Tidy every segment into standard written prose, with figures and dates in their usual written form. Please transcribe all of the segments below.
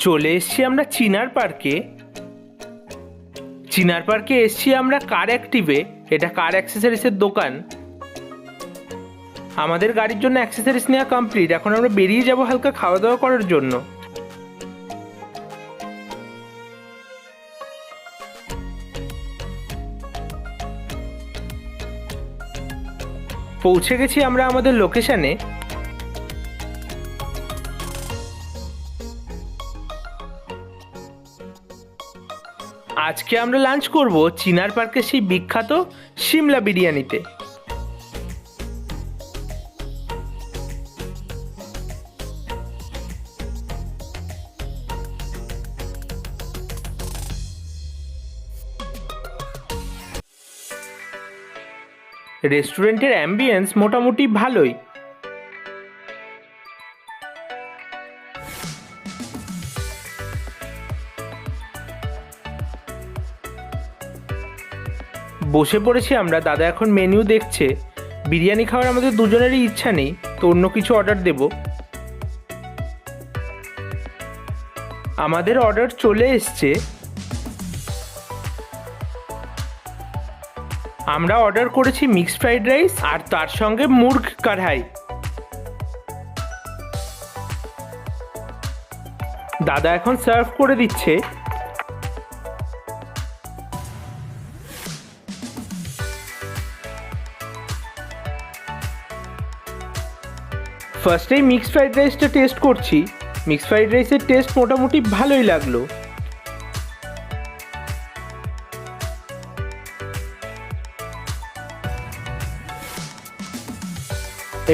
চলে এসছি আমরা চিনার পার্কে। চিনার পার্কে এসছি আমরা কার অ্যাক্টিভে। এটা কার অ্যাক্সেসরিজের দোকান। আমাদের গাড়ির জন্য অ্যাক্সেসরিজ নেওয়া কমপ্লিট। এখন আমরা বেরিয়ে যাব হালকা খাওয়া দাওয়া করার জন্য। পৌঁছে গেছি আমরা আমাদের লোকেশনে। আজকে আমরা লাঞ্চ করব চিনার পার্কের সেই বিখ্যাত সিমলা বিরিয়ানিতে। রেস্টুরেন্টের অ্যাম্বিয়েন্স মোটামুটি ভালোই। বসে পড়েছি আমরা। দাদা এখন মেনু দেখছে। বিরিয়ানি খাওয়ার আমাদের দুজনেরই ইচ্ছা নেই, তো অন্য কিছু অর্ডার দেব। আমাদের অর্ডার চলে এসছে। আমরা অর্ডার করেছি মিক্সড ফ্রাইড রাইস আর তার সঙ্গে মুর্গ কড়াই। দাদা এখন সার্ভ করে দিচ্ছে। ফার্স্টেই মিক্সড ফ্রাইড রাইসটা টেস্ট করছি। মিক্সড ফ্রাইড রাইসের টেস্ট মোটামুটি ভালোই লাগলো।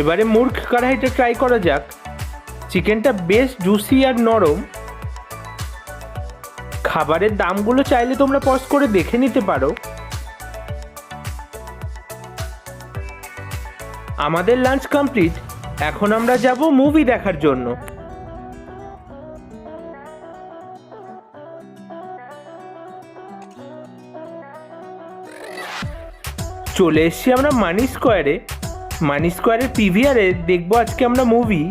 এবারে মুর্গ কড়াইটা ট্রাই করা যাক। চিকেনটা বেশ জুসি আর নরম। খাবারের দামগুলো চাইলে তোমরা পজ করে দেখে নিতে পারো। আমাদের লাঞ্চ কমপ্লিট। এখন আমরা যাব মুভি দেখার জন্য। চলে এসছি আমরা মানি স্কোয়ারে। মানি স্কোয়ারের পিভিআরে দেখবো আজকে আমরা মুভি।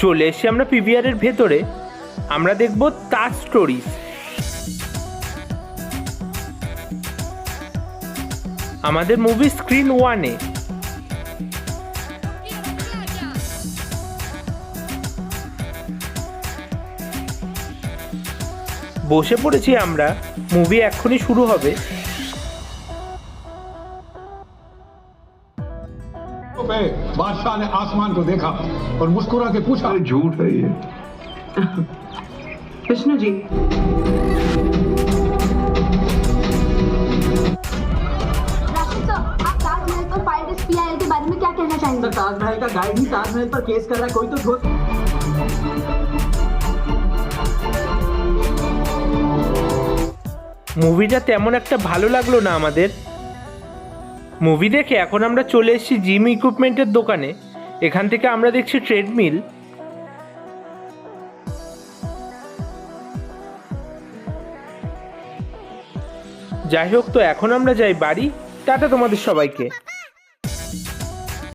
চলে এসছি আমরা পিভিআরের ভেতরে। আমরা দেখব তাজ স্টোরিজ। আমাদের মুভি স্ক্রিন 1-এ। বসে পড়েছি আমরা। মুভি এক্ষুনি শুরু হবে। बादशाह ने आसमान को देखा और मुस्कुरा के पूछा, झूठ है ये। विष्णु जी, राशिद सर, आप ताजमहल पर पायरेट्स पीआईएल के बारे में क्या कहना चाहेंगे? सर ताजमहल का गाइड ही ताजमहल पर केस कर रहा है, कोई तो ठोस। মুভিটা তেমন একটা ভালো লাগলো না আমাদের। মুভি দেখে এখন আমরা চলে এসেছি জিম ইকুইপমেন্টের দোকানে। এখান থেকে আমরা দেখছি ট্রেডমিল। যাই হোক, তো এখন আমরা যাই বাড়ি। টাটা তোমাদের সবাইকে।